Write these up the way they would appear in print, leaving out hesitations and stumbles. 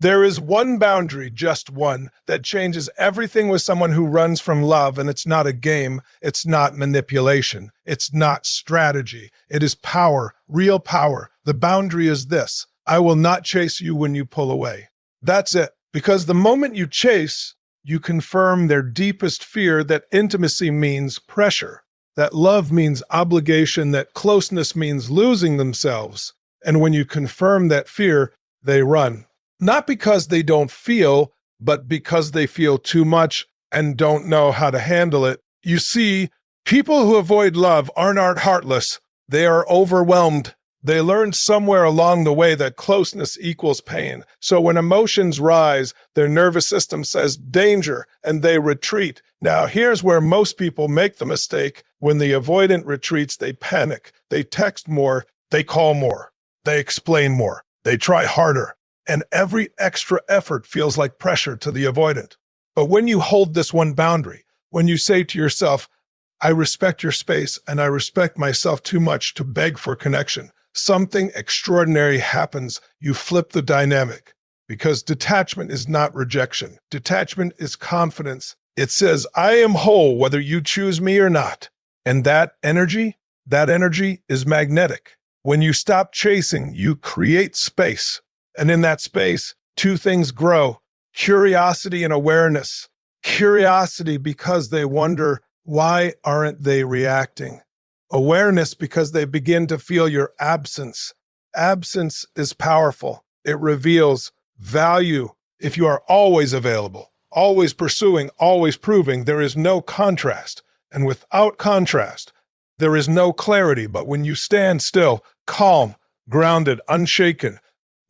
There is one boundary, just one, that changes everything with someone who runs from love, and it's not a game, it's not manipulation, it's not strategy. It is power, real power. The boundary is this: I will not chase you when you pull away. That's it. Because the moment you chase, you confirm their deepest fear that intimacy means pressure, that love means obligation, that closeness means losing themselves. And when you confirm that fear, they run. Not because they don't feel, but because they feel too much and don't know how to handle it. You see, people who avoid love aren't heartless. They are overwhelmed. They learned somewhere along the way that closeness equals pain. So when emotions rise, their nervous system says danger, and they retreat. Now, here's where most people make the mistake. When the avoidant retreats, they panic. They text more. They call more. They explain more. They try harder. And every extra effort feels like pressure to the avoidant. But when you hold this one boundary, when you say to yourself, I respect your space and I respect myself too much to beg for connection, something extraordinary happens. You flip the dynamic, because detachment is not rejection. Detachment is confidence. It says, I am whole whether you choose me or not. And that energy is magnetic. When you stop chasing, you create space. And in that space, two things grow: curiosity and awareness. Curiosity because they wonder, why aren't they reacting? Awareness because they begin to feel your absence. Absence is powerful. It reveals value. If you are always available, always pursuing, always proving, there is no contrast. And without contrast, there is no clarity. But when you stand still, calm, grounded, unshaken,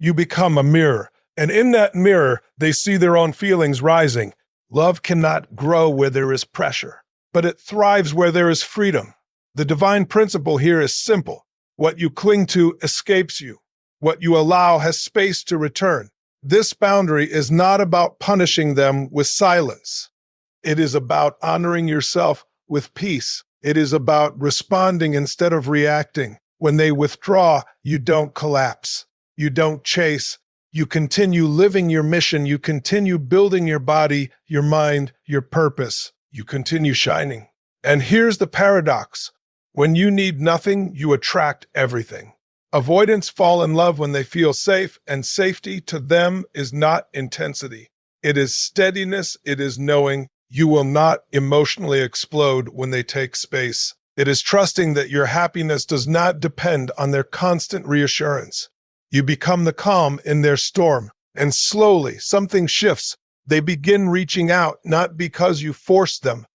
you become a mirror. And in that mirror, they see their own feelings rising. Love cannot grow where there is pressure, but it thrives where there is freedom. The divine principle here is simple. What you cling to escapes you. What you allow has space to return. This boundary is not about punishing them with silence. It is about honoring yourself with peace. It is about responding instead of reacting. When they withdraw, you don't collapse. You don't chase. You continue living your mission. You continue building your body, your mind, your purpose. You continue shining. And here's the paradox. When you need nothing, you attract everything. Avoidants fall in love when they feel safe, and safety to them is not intensity. It is steadiness. It is knowing you will not emotionally explode when they take space. It is trusting that your happiness does not depend on their constant reassurance. You become the calm in their storm, and slowly something shifts. They begin reaching out, not because you forced them,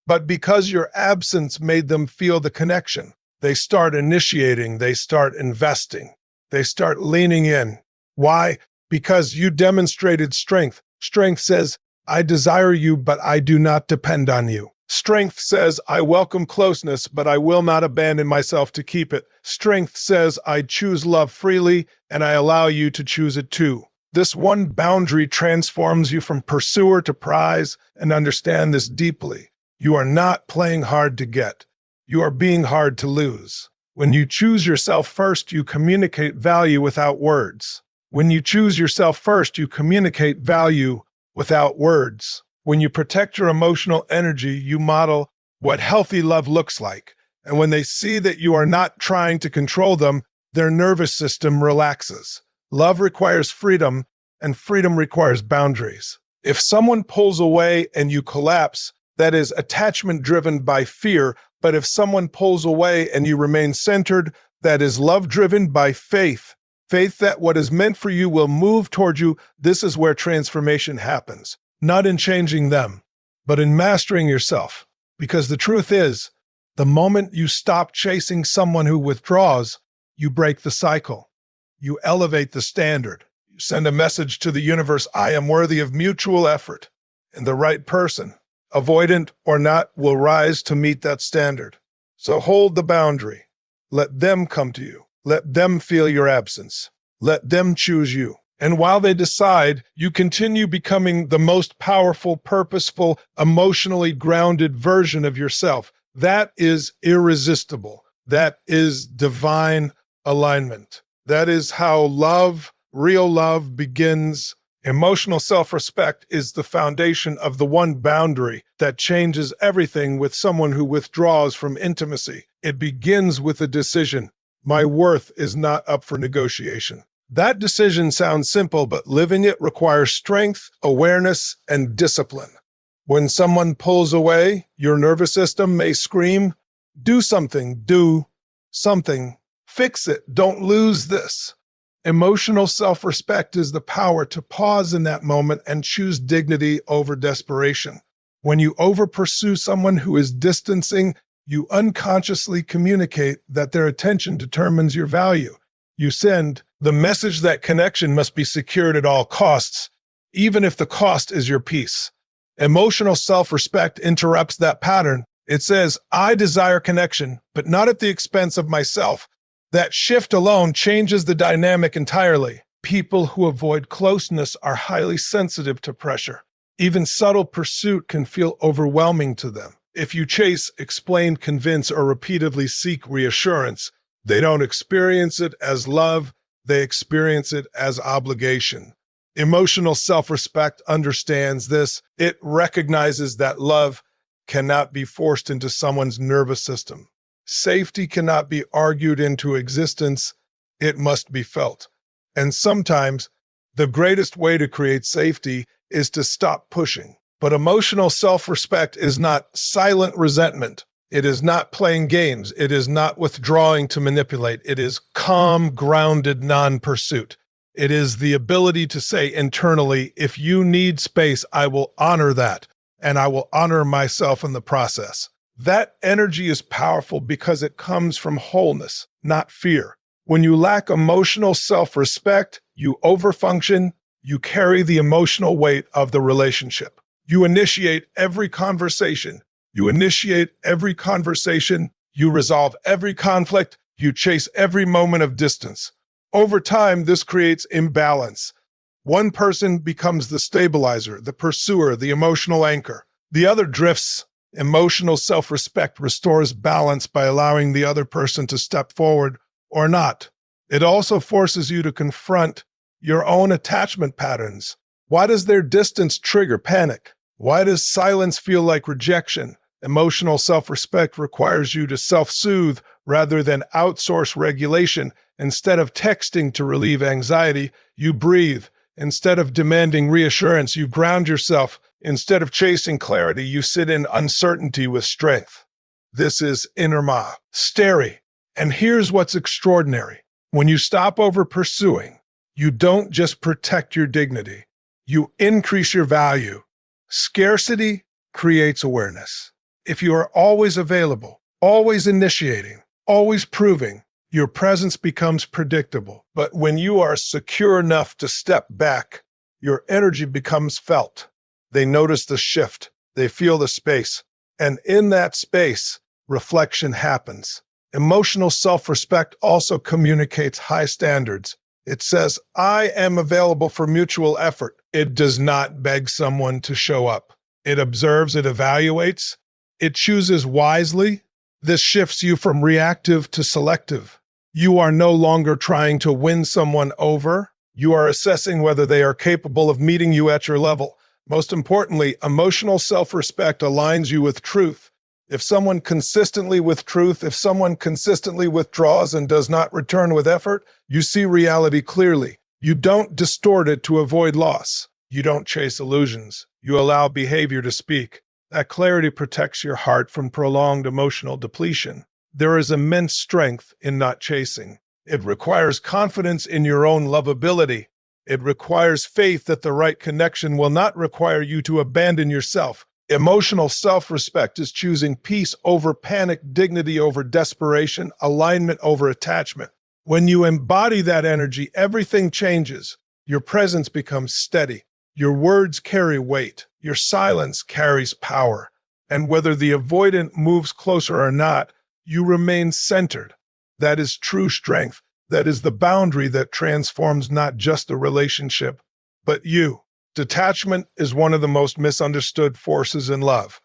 but because your absence made them feel the connection. They start initiating, they start investing, they start leaning in. Why? Because you demonstrated strength. Strength says, I desire you, but I do not depend on you. Strength says, I welcome closeness, but I will not abandon myself to keep it. Strength says, I choose love freely, and I allow you to choose it too. This one boundary transforms you from pursuer to prize, and understand this deeply. You are not playing hard to get. You are being hard to lose. When you choose yourself first, you communicate value without words. When you choose yourself first, you communicate value without words. When you protect your emotional energy, you model what healthy love looks like. And when they see that you are not trying to control them, their nervous system relaxes. Love requires freedom, and freedom requires boundaries. If someone pulls away and you collapse, that is attachment driven by fear. But if someone pulls away and you remain centered, that is love driven by faith. Faith that what is meant for you will move toward you. This is where transformation happens. Not in changing them, but in mastering yourself. Because the truth is, the moment you stop chasing someone who withdraws, you break the cycle. You elevate the standard. You send a message to the universe, I am worthy of mutual effort. And the right person, avoidant or not, will rise to meet that standard. So hold the boundary. Let them come to you. Let them feel your absence. Let them choose you. And while they decide, you continue becoming the most powerful, purposeful, emotionally grounded version of yourself. That is irresistible. That is divine alignment. That is how love, real love, begins Emotional self-respect is the foundation of the one boundary that changes everything with someone who withdraws from intimacy. It begins with a decision. My worth is not up for negotiation. That decision sounds simple, but living it requires strength, awareness, and discipline. When someone pulls away, your nervous system may scream, do something, fix it, don't lose this. Emotional self-respect is the power to pause in that moment and choose dignity over desperation. When you over-pursue someone who is distancing, you unconsciously communicate that their attention determines your value. You send the message that connection must be secured at all costs, even if the cost is your peace. Emotional self-respect interrupts that pattern. It says, I desire connection, but not at the expense of myself. That shift alone changes the dynamic entirely. People who avoid closeness are highly sensitive to pressure. Even subtle pursuit can feel overwhelming to them. If you chase, explain, convince, or repeatedly seek reassurance, they don't experience it as love, they experience it as obligation. Emotional self-respect understands this. It recognizes that love cannot be forced into someone's nervous system. Safety cannot be argued into existence, it must be felt. And sometimes, the greatest way to create safety is to stop pushing. But emotional self-respect is not silent resentment. It is not playing games. It is not withdrawing to manipulate. It is calm, grounded non-pursuit. It is the ability to say internally, if you need space, I will honor that, and I will honor myself in the process. That energy is powerful because it comes from wholeness, not fear. When you lack emotional self-respect, you overfunction, you carry the emotional weight of the relationship. You initiate every conversation. You resolve every conflict. You chase every moment of distance. Over time, this creates imbalance. One person becomes the stabilizer, the pursuer, the emotional anchor. The other drifts. Emotional self-respect restores balance by allowing the other person to step forward or not. It also forces you to confront your own attachment patterns. Why does their distance trigger panic? Why does silence feel like rejection? Emotional self-respect requires you to self-soothe rather than outsource regulation. Instead of texting to relieve anxiety, you breathe. Instead of demanding reassurance, you ground yourself. Instead of chasing clarity, you sit in uncertainty with strength. This is inner mastery. And here's what's extraordinary. When you stop over pursuing, you don't just protect your dignity, you increase your value. Scarcity creates awareness. If you are always available, always initiating, always proving, your presence becomes predictable. But when you are secure enough to step back, your energy becomes felt. They notice the shift, they feel the space, and in that space, reflection happens. Emotional self-respect also communicates high standards. It says, I am available for mutual effort. It does not beg someone to show up. It observes, it evaluates, it chooses wisely. This shifts you from reactive to selective. You are no longer trying to win someone over. You are assessing whether they are capable of meeting you at your level. Most importantly, emotional self-respect aligns you with truth. If someone consistently withdraws and does not return with effort, you see reality clearly. You don't distort it to avoid loss. You don't chase illusions. You allow behavior to speak. That clarity protects your heart from prolonged emotional depletion. There is immense strength in not chasing. It requires confidence in your own lovability. It requires faith that the right connection will not require you to abandon yourself. Emotional self-respect is choosing peace over panic, dignity over desperation, alignment over attachment. When you embody that energy, everything changes. Your presence becomes steady. Your words carry weight. Your silence carries power. And whether the avoidant moves closer or not, you remain centered. That is true strength. That is the boundary that transforms not just a relationship, but you. Detachment is one of the most misunderstood forces in love.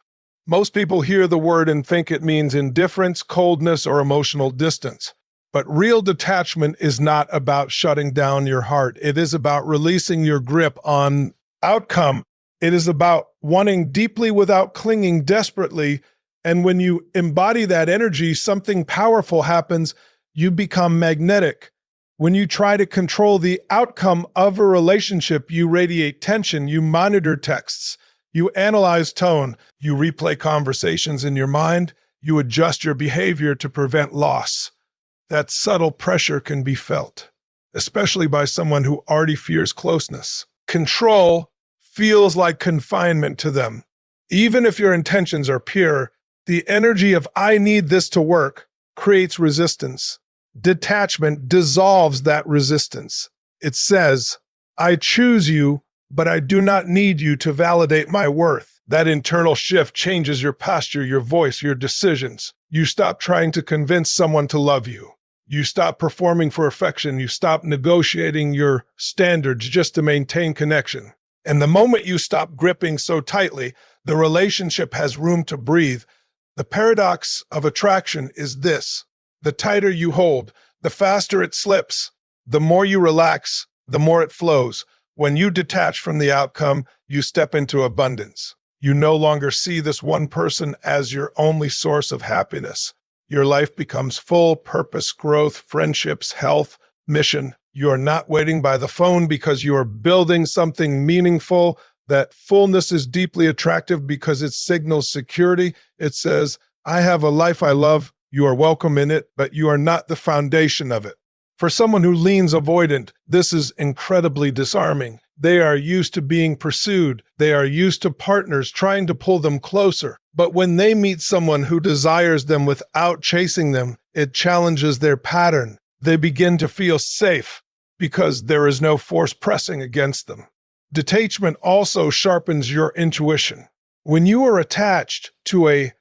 Most people hear the word and think it means indifference, coldness, or emotional distance. But real detachment is not about shutting down your heart. It is about releasing your grip on outcome. It is about wanting deeply without clinging desperately. And when you embody that energy, something powerful happens. You become magnetic. When you try to control the outcome of a relationship, you radiate tension, you monitor texts, you analyze tone, you replay conversations in your mind, you adjust your behavior to prevent loss. That subtle pressure can be felt, especially by someone who already fears closeness. Control feels like confinement to them. Even if your intentions are pure, the energy of "I need this to work" creates resistance. Detachment dissolves that resistance. It says, "I choose you, but I do not need you to validate my worth." That internal shift changes your posture, your voice, your decisions. You stop trying to convince someone to love you. You stop performing for affection. You stop negotiating your standards just to maintain connection. And the moment you stop gripping so tightly, the relationship has room to breathe. The paradox of attraction is this: the tighter you hold, the faster it slips. The more you relax, the more it flows. When you detach from the outcome, you step into abundance. You no longer see this one person as your only source of happiness. Your life becomes full, purpose, growth, friendships, health, mission. You are not waiting by the phone because you are building something meaningful. That fullness is deeply attractive because it signals security. It says, "I have a life I love. You are welcome in it, but you are not the foundation of it." For someone who leans avoidant, this is incredibly disarming. They are used to being pursued. They are used to partners trying to pull them closer. But when they meet someone who desires them without chasing them, it challenges their pattern. They begin to feel safe because there is no force pressing against them. Detachment also sharpens your intuition. When you are attached to a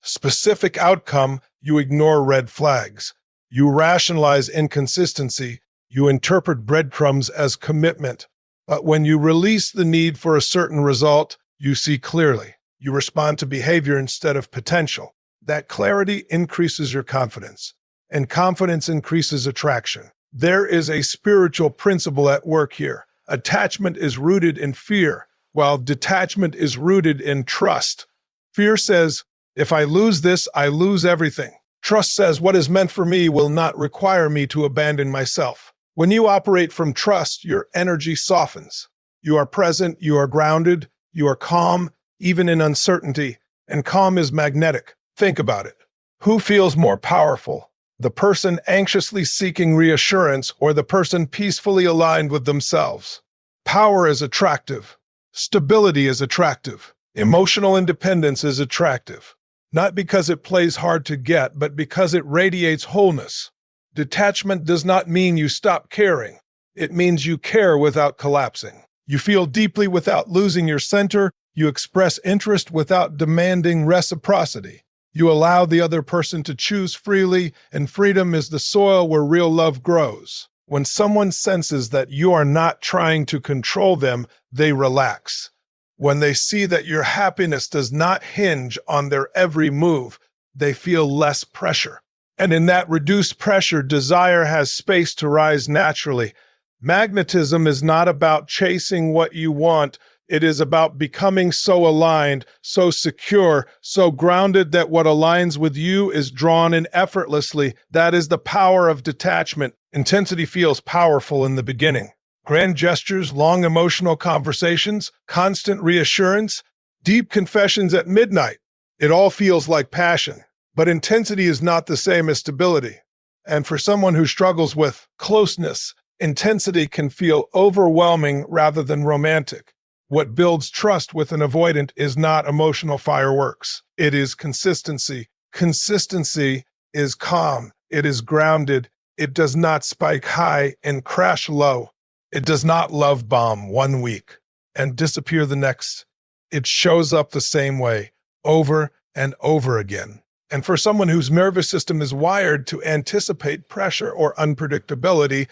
specific outcome, you ignore red flags. You rationalize inconsistency. You interpret breadcrumbs as commitment. But when you release the need for a certain result, you see clearly. You respond to behavior instead of potential. That clarity increases your confidence, and confidence increases attraction. There is a spiritual principle at work here. Attachment is rooted in fear, while detachment is rooted in trust. Fear says, "If I lose this, I lose everything." Trust says, "What is meant for me will not require me to abandon myself." When you operate from trust, your energy softens. You are present, you are grounded, you are calm, even in uncertainty, and calm is magnetic. Think about it. Who feels more powerful? The person anxiously seeking reassurance or the person peacefully aligned with themselves? Power is attractive. Stability is attractive. Emotional independence is attractive. Not because it plays hard to get, but because it radiates wholeness. Detachment does not mean you stop caring. It means you care without collapsing. You feel deeply without losing your center. You express interest without demanding reciprocity. You allow the other person to choose freely, and freedom is the soil where real love grows. When someone senses that you are not trying to control them, they relax. When they see that your happiness does not hinge on their every move, they feel less pressure. And in that reduced pressure, desire has space to rise naturally. Magnetism is not about chasing what you want. It is about becoming so aligned, so secure, so grounded that what aligns with you is drawn in effortlessly. That is the power of detachment. Intensity feels powerful in the beginning. Grand gestures, long emotional conversations, constant reassurance, deep confessions at midnight. It all feels like passion. But intensity is not the same as stability. And for someone who struggles with closeness, intensity can feel overwhelming rather than romantic. What builds trust with an avoidant is not emotional fireworks. It is consistency. Consistency is calm. It is grounded. It does not spike high and crash low. It does not love bomb one week and disappear the next. It shows up the same way, over and over again. And for someone whose nervous system is wired to anticipate pressure or unpredictability,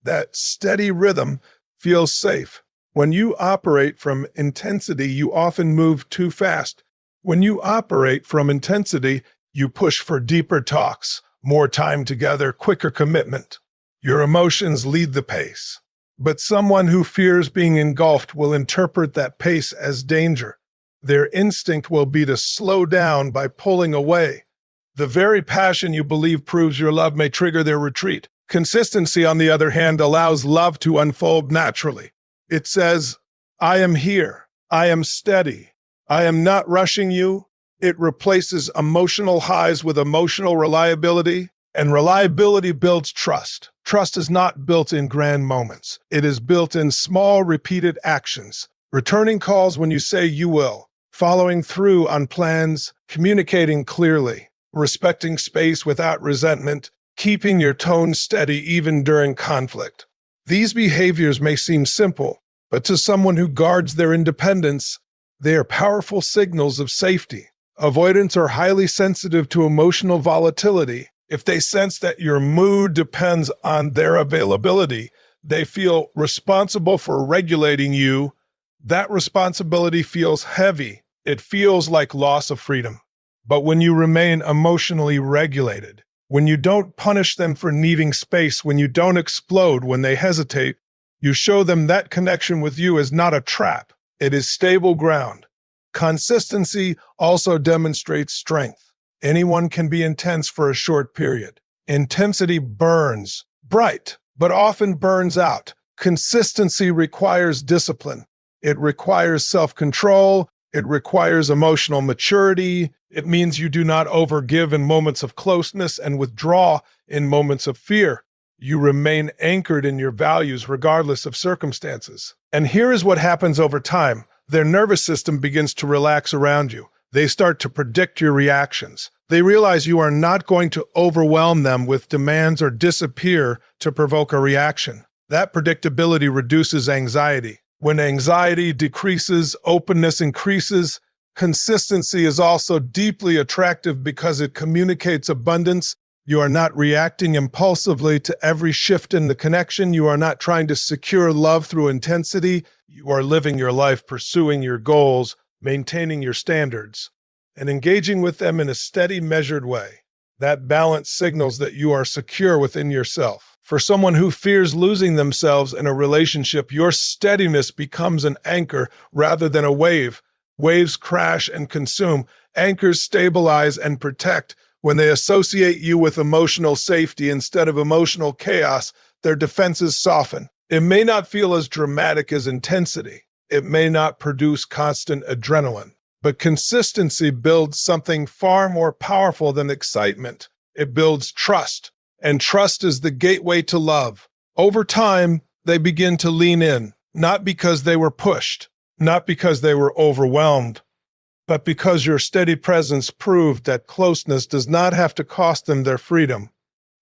that steady rhythm feels safe. When you operate from intensity, you often move too fast. When you operate from intensity, you push for deeper talks, more time together, quicker commitment. Your emotions lead the pace. But someone who fears being engulfed will interpret that pace as danger. Their instinct will be to slow down by pulling away. The very passion you believe proves your love may trigger their retreat. Consistency, on the other hand, allows love to unfold naturally. It says, I am here. I am steady. I am not rushing you. It replaces emotional highs with emotional reliability, and reliability builds trust. Trust is not built in grand moments. It is built in small, repeated actions. Returning calls when you say you will, following through on plans, communicating clearly, respecting space without resentment, keeping your tone steady even during conflict. These behaviors may seem simple, but to someone who guards their independence, they are powerful signals of safety. Avoidants are highly sensitive to emotional volatility. If they sense that your mood depends on their availability, they feel responsible for regulating you. That responsibility feels heavy. It feels like loss of freedom. But when you remain emotionally regulated, when you don't punish them for needing space, when you don't explode when they hesitate, you show them that connection with you is not a trap. It is stable ground. Consistency also demonstrates strength. Anyone can be intense for a short period. Intensity burns, bright, but often burns out. Consistency requires discipline. It requires self-control. It requires emotional maturity. It means you do not overgive in moments of closeness and withdraw in moments of fear. You remain anchored in your values regardless of circumstances. And here is what happens over time. Their nervous system begins to relax around you. They start to predict your reactions. They realize you are not going to overwhelm them with demands or disappear to provoke a reaction. That predictability reduces anxiety. When anxiety decreases, openness increases. Consistency is also deeply attractive because it communicates abundance. You are not reacting impulsively to every shift in the connection. You are not trying to secure love through intensity. You are living your life, pursuing your goals, maintaining your standards, and engaging with them in a steady, measured way. That balance signals that you are secure within yourself. For someone who fears losing themselves in a relationship, your steadiness becomes an anchor rather than a wave. Waves crash and consume. Anchors stabilize and protect. When they associate you with emotional safety instead of emotional chaos, their defenses soften. It may not feel as dramatic as intensity. It may not produce constant adrenaline. But consistency builds something far more powerful than excitement. It builds trust. And trust is the gateway to love. Over time, they begin to lean in, not because they were pushed, not because they were overwhelmed, but because your steady presence proved that closeness does not have to cost them their freedom.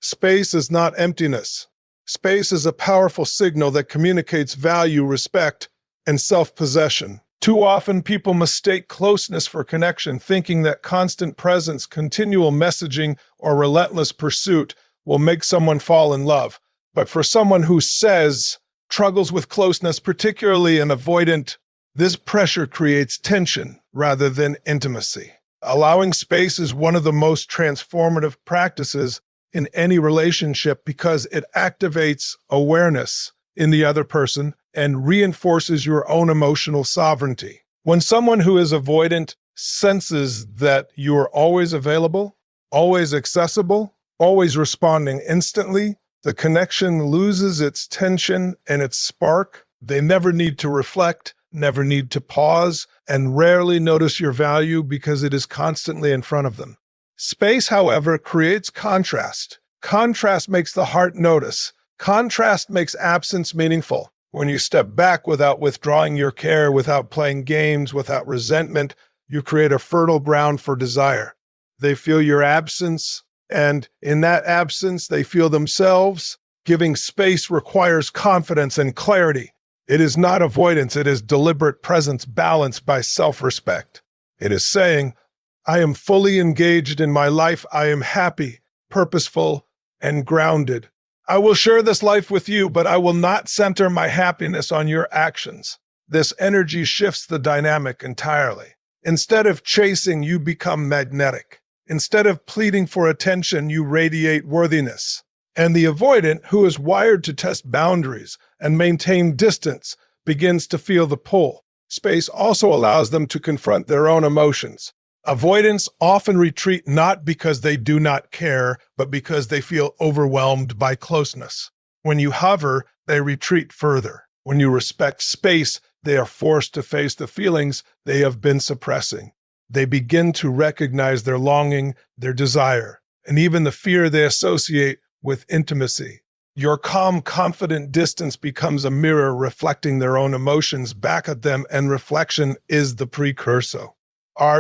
Space is not emptiness. Space is a powerful signal that communicates value, respect, and self-possession. Too often, people mistake closeness for connection, thinking that constant presence, continual messaging, or relentless pursuit will make someone fall in love. But for someone who struggles with closeness, particularly an avoidant, this pressure creates tension rather than intimacy. Allowing space is one of the most transformative practices in any relationship because it activates awareness in the other person and reinforces your own emotional sovereignty. When someone who is avoidant senses that you are always available, always accessible, always responding instantly, the connection loses its tension and its spark. They never need to reflect, never need to pause, and rarely notice your value because it is constantly in front of them. Space, however, creates contrast. Contrast makes the heart notice. Contrast makes absence meaningful. When you step back without withdrawing your care, without playing games, without resentment, you create a fertile ground for desire. They feel your absence, and in that absence, they feel themselves. Giving space requires confidence and clarity. It is not avoidance, it is deliberate presence balanced by self-respect. It is saying, I am fully engaged in my life, I am happy, purposeful, and grounded. I will share this life with you, but I will not center my happiness on your actions. This energy shifts the dynamic entirely. Instead of chasing, you become magnetic. Instead of pleading for attention, you radiate worthiness. And the avoidant, who is wired to test boundaries and maintain distance, begins to feel the pull. Space also allows them to confront their own emotions. Avoidants often retreat not because they do not care, but because they feel overwhelmed by closeness. When you hover, they retreat further. When you respect space, they are forced to face the feelings they have been suppressing. They begin to recognize their longing, their desire, and even the fear they associate with intimacy. Your calm, confident distance becomes a mirror reflecting their own emotions back at them, and reflection is the precursor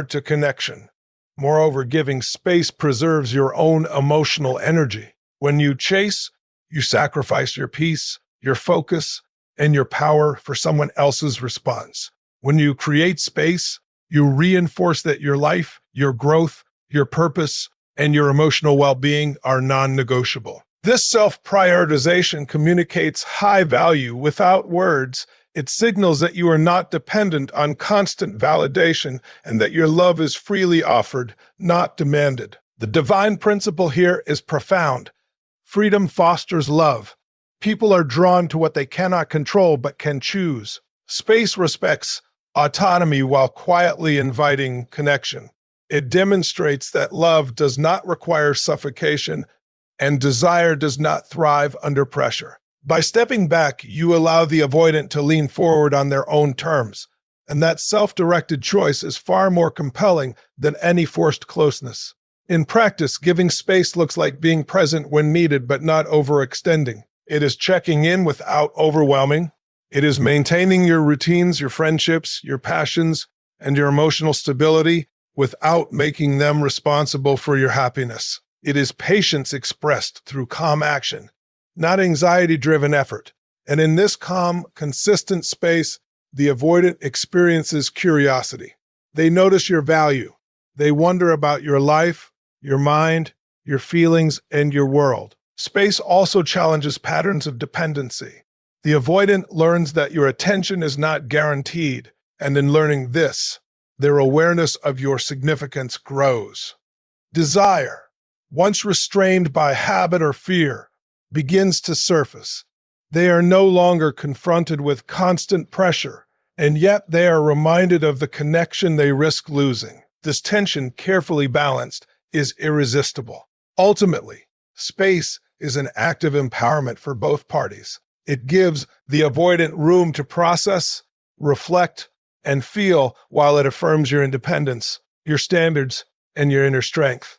to connection. Moreover, giving space preserves your own emotional energy. When you chase, you sacrifice your peace, your focus, and your power for someone else's response. When you create space, you reinforce that your life, your growth, your purpose, and your emotional well-being are non-negotiable. This self-prioritization communicates high value without words. It signals that you are not dependent on constant validation and that your love is freely offered, not demanded. The divine principle here is profound. Freedom fosters love. People are drawn to what they cannot control but can choose. Space respects autonomy while quietly inviting connection. It demonstrates that love does not require suffocation and desire does not thrive under pressure. By stepping back, you allow the avoidant to lean forward on their own terms, and that self-directed choice is far more compelling than any forced closeness. In practice, giving space looks like being present when needed but not overextending. It is checking in without overwhelming. It is maintaining your routines, your friendships, your passions, and your emotional stability without making them responsible for your happiness. It is patience expressed through calm action, not anxiety-driven effort. And in this calm, consistent space, the avoidant experiences curiosity. They notice your value. They wonder about your life, your mind, your feelings, and your world. Space also challenges patterns of dependency. The avoidant learns that your attention is not guaranteed, and in learning this, their awareness of your significance grows. Desire, once restrained by habit or fear, begins to surface. They are no longer confronted with constant pressure, and yet they are reminded of the connection they risk losing. This tension, carefully balanced, is irresistible. Ultimately, space is an act of empowerment for both parties. It gives the avoidant room to process, reflect, and feel while it affirms your independence, your standards, and your inner strength.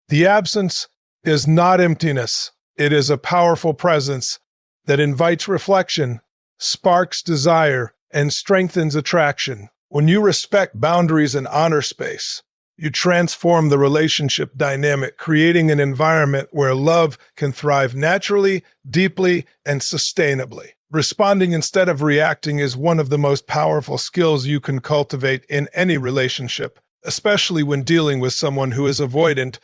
The absence is not emptiness. It is a powerful presence that invites reflection, sparks desire, and strengthens attraction. When you respect boundaries and honor space, you transform the relationship dynamic, creating an environment where love can thrive naturally, deeply, and sustainably. Responding instead of reacting is one of the most powerful skills you can cultivate in any relationship, especially when dealing with someone who is avoidant.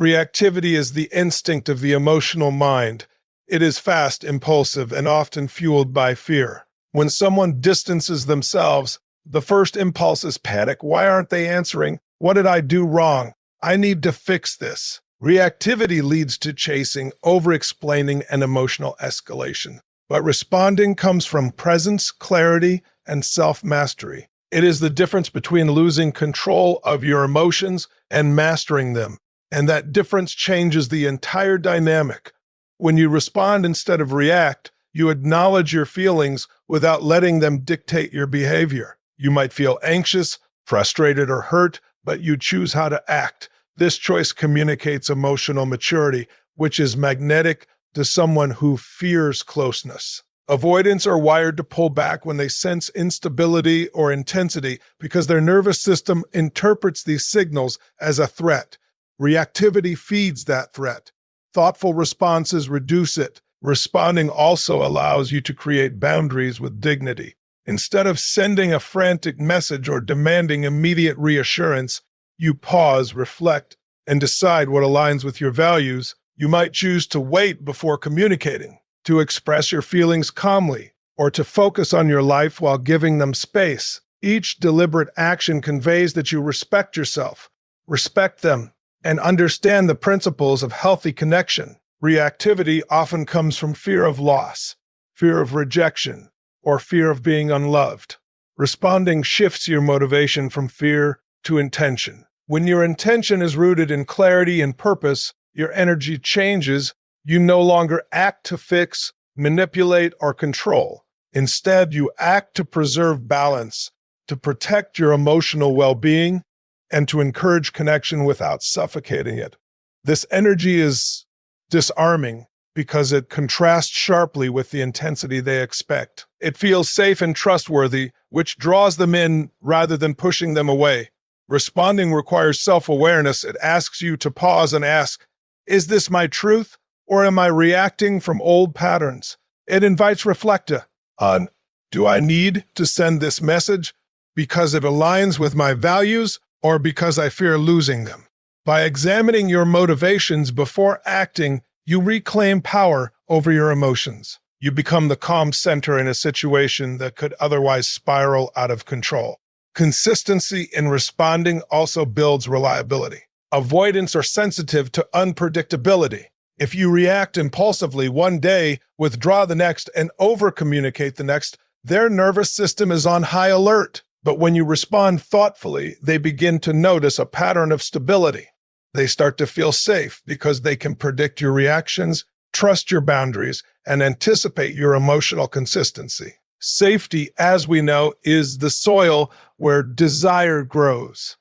Reactivity is the instinct of the emotional mind. It is fast, impulsive, and often fueled by fear. When someone distances themselves, the first impulse is panic. Why aren't they answering? What did I do wrong? I need to fix this. Reactivity leads to chasing, over-explaining, and emotional escalation. But responding comes from presence, clarity, and self-mastery. It is the difference between losing control of your emotions and mastering them. And that difference changes the entire dynamic. When you respond instead of react, you acknowledge your feelings without letting them dictate your behavior. You might feel anxious, frustrated, or hurt, but you choose how to act. This choice communicates emotional maturity, which is magnetic to someone who fears closeness. Avoidants are wired to pull back when they sense instability or intensity because their nervous system interprets these signals as a threat. Reactivity feeds that threat. Thoughtful responses reduce it. Responding also allows you to create boundaries with dignity. Instead of sending a frantic message or demanding immediate reassurance, you pause, reflect, and decide what aligns with your values. You might choose to wait before communicating, to express your feelings calmly, or to focus on your life while giving them space. Each deliberate action conveys that you respect yourself, respect them, and understand the principles of healthy connection. Reactivity often comes from fear of loss, fear of rejection, or fear of being unloved. Responding shifts your motivation from fear to intention. When your intention is rooted in clarity and purpose, your energy changes. You no longer act to fix, manipulate, or control. Instead, you act to preserve balance, to protect your emotional well-being, and to encourage connection without suffocating it. This energy is disarming because it contrasts sharply with the intensity they expect. It feels safe and trustworthy, which draws them in rather than pushing them away. Responding requires self-awareness. It asks you to pause and ask, is this my truth, or am I reacting from old patterns? It invites reflection on, do I need to send this message because it aligns with my values or because I fear losing them? By examining your motivations before acting, you reclaim power over your emotions. You become the calm center in a situation that could otherwise spiral out of control. Consistency in responding also builds reliability. Avoidants are sensitive to unpredictability. If you react impulsively one day, withdraw the next, and over-communicate the next, their nervous system is on high alert. But when you respond thoughtfully, they begin to notice a pattern of stability. They start to feel safe because they can predict your reactions, trust your boundaries, and anticipate your emotional consistency. Safety, as we know, is the soil where desire grows.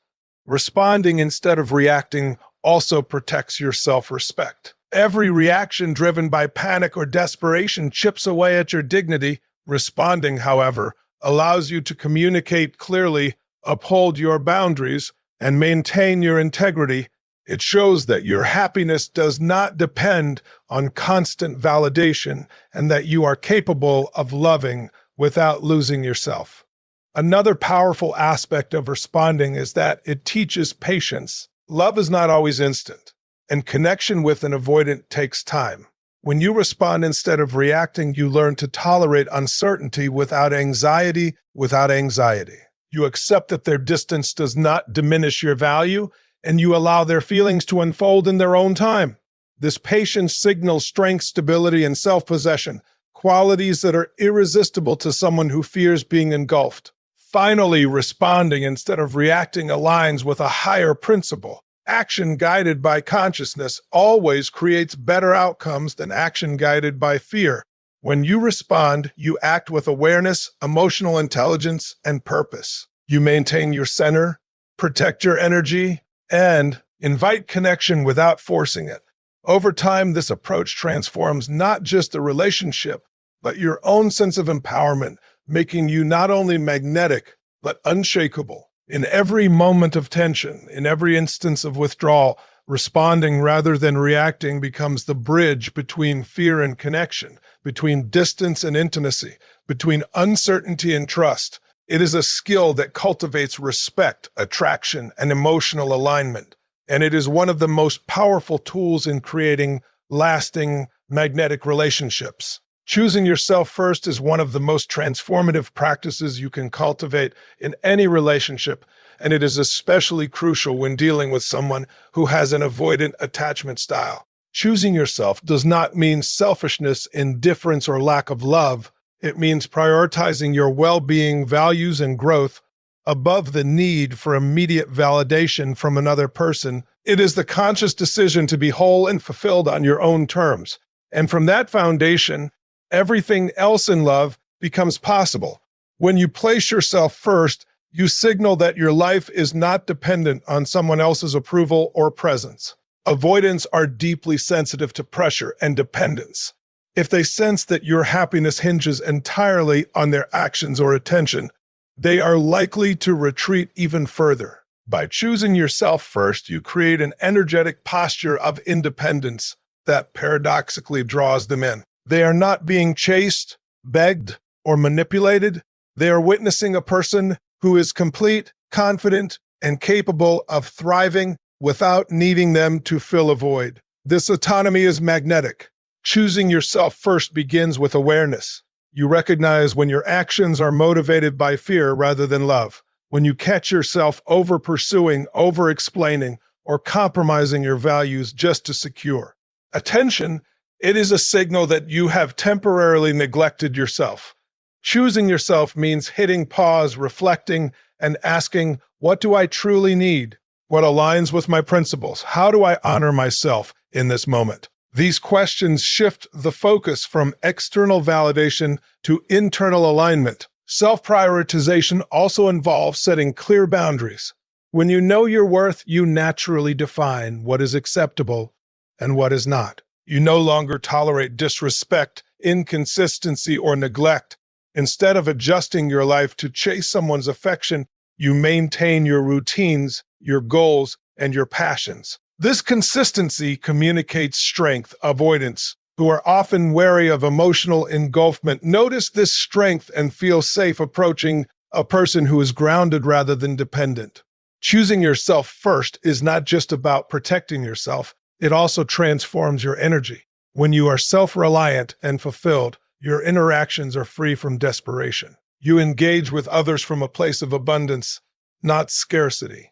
Responding instead of reacting also protects your self-respect. Every reaction driven by panic or desperation chips away at your dignity. Responding, however, allows you to communicate clearly, uphold your boundaries, and maintain your integrity. It shows that your happiness does not depend on constant validation and that you are capable of loving without losing yourself. Another powerful aspect of responding is that it teaches patience. Love is not always instant, and connection with an avoidant takes time. When you respond instead of reacting, you learn to tolerate uncertainty without anxiety. You accept that their distance does not diminish your value, and you allow their feelings to unfold in their own time. This patience signals strength, stability, and self-possession, qualities that are irresistible to someone who fears being engulfed. Finally, responding instead of reacting aligns with a higher principle. Action guided by consciousness always creates better outcomes than action guided by fear. When you respond, you act with awareness, emotional intelligence, and purpose. You maintain your center, protect your energy, and invite connection without forcing it. Over time, this approach transforms not just the relationship, but your own sense of empowerment, making you not only magnetic, but unshakable. In every moment of tension, in every instance of withdrawal, responding rather than reacting becomes the bridge between fear and connection, between distance and intimacy, between uncertainty and trust. It is a skill that cultivates respect, attraction, and emotional alignment, and it is one of the most powerful tools in creating lasting, magnetic relationships. Choosing yourself first is one of the most transformative practices you can cultivate in any relationship, and it is especially crucial when dealing with someone who has an avoidant attachment style. Choosing yourself does not mean selfishness, indifference, or lack of love. It means prioritizing your well-being, values, and growth above the need for immediate validation from another person. It is the conscious decision to be whole and fulfilled on your own terms. And from that foundation, everything else in love becomes possible. When you place yourself first, you signal that your life is not dependent on someone else's approval or presence. Avoidants are deeply sensitive to pressure and dependence. If they sense that your happiness hinges entirely on their actions or attention, they are likely to retreat even further. By choosing yourself first, you create an energetic posture of independence that paradoxically draws them in. They are not being chased, begged, or manipulated. They are witnessing a person who is complete, confident, and capable of thriving without needing them to fill a void. This autonomy is magnetic. Choosing yourself first begins with awareness. You recognize when your actions are motivated by fear rather than love. When you catch yourself over-pursuing, over-explaining, or compromising your values just to secure attention. It is a signal that you have temporarily neglected yourself. Choosing yourself means hitting pause, reflecting, and asking, what do I truly need? What aligns with my principles? How do I honor myself in this moment? These questions shift the focus from external validation to internal alignment. Self-prioritization also involves setting clear boundaries. When you know your worth, you naturally define what is acceptable and what is not. You no longer tolerate disrespect, inconsistency, or neglect. Instead of adjusting your life to chase someone's affection, you maintain your routines, your goals, and your passions. This consistency communicates strength. Avoidants, who are often wary of emotional engulfment, notice this strength and feel safe approaching a person who is grounded rather than dependent. Choosing yourself first is not just about protecting yourself, it also transforms your energy. When you are self-reliant and fulfilled, your interactions are free from desperation. You engage with others from a place of abundance, not scarcity.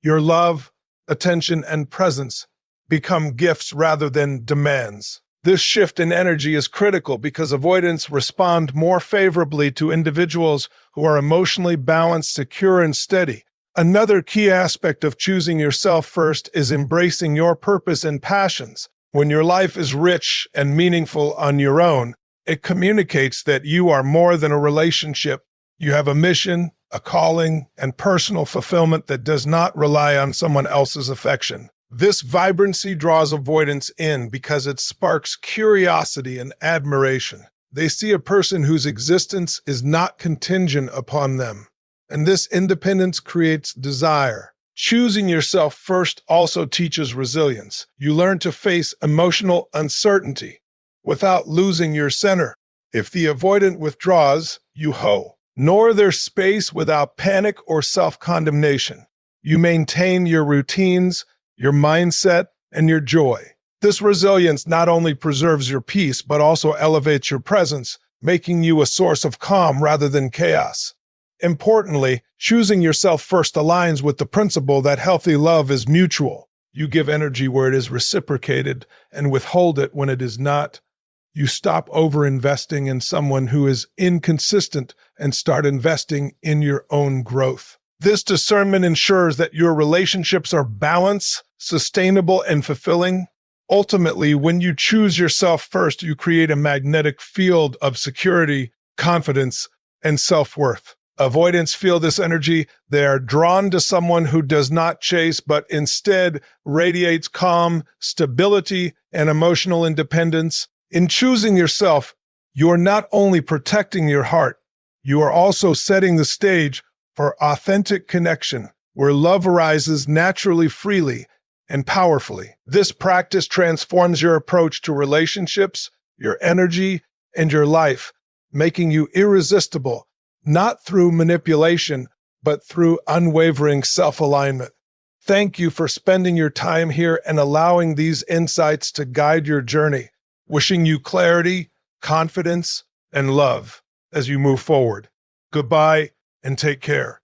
Your love, attention, and presence become gifts rather than demands. This shift in energy is critical because avoidants respond more favorably to individuals who are emotionally balanced, secure, and steady. Another key aspect of choosing yourself first is embracing your purpose and passions. When your life is rich and meaningful on your own, it communicates that you are more than a relationship. You have a mission, a calling, and personal fulfillment that does not rely on someone else's affection. This vibrancy draws avoidants in because it sparks curiosity and admiration. They see a person whose existence is not contingent upon them, and this independence creates desire. Choosing yourself first also teaches resilience. You learn to face emotional uncertainty without losing your center. If the avoidant withdraws, you nor their space without panic or self-condemnation. You maintain your routines, your mindset, and your joy. This resilience not only preserves your peace, but also elevates your presence, making you a source of calm rather than chaos. Importantly, choosing yourself first aligns with the principle that healthy love is mutual. You give energy where it is reciprocated and withhold it when it is not. You stop over-investing in someone who is inconsistent and start investing in your own growth. This discernment ensures that your relationships are balanced, sustainable, and fulfilling. Ultimately, when you choose yourself first, you create a magnetic field of security, confidence, and self-worth. Avoidants feel this energy. They are drawn to someone who does not chase, but instead radiates calm, stability, and emotional independence. In choosing yourself, you are not only protecting your heart, you are also setting the stage for authentic connection, where love arises naturally, freely, and powerfully. This practice transforms your approach to relationships, your energy, and your life, making you irresistible, not through manipulation, but through unwavering self-alignment. Thank you for spending your time here and allowing these insights to guide your journey. Wishing you clarity, confidence, and love as you move forward. Goodbye and take care.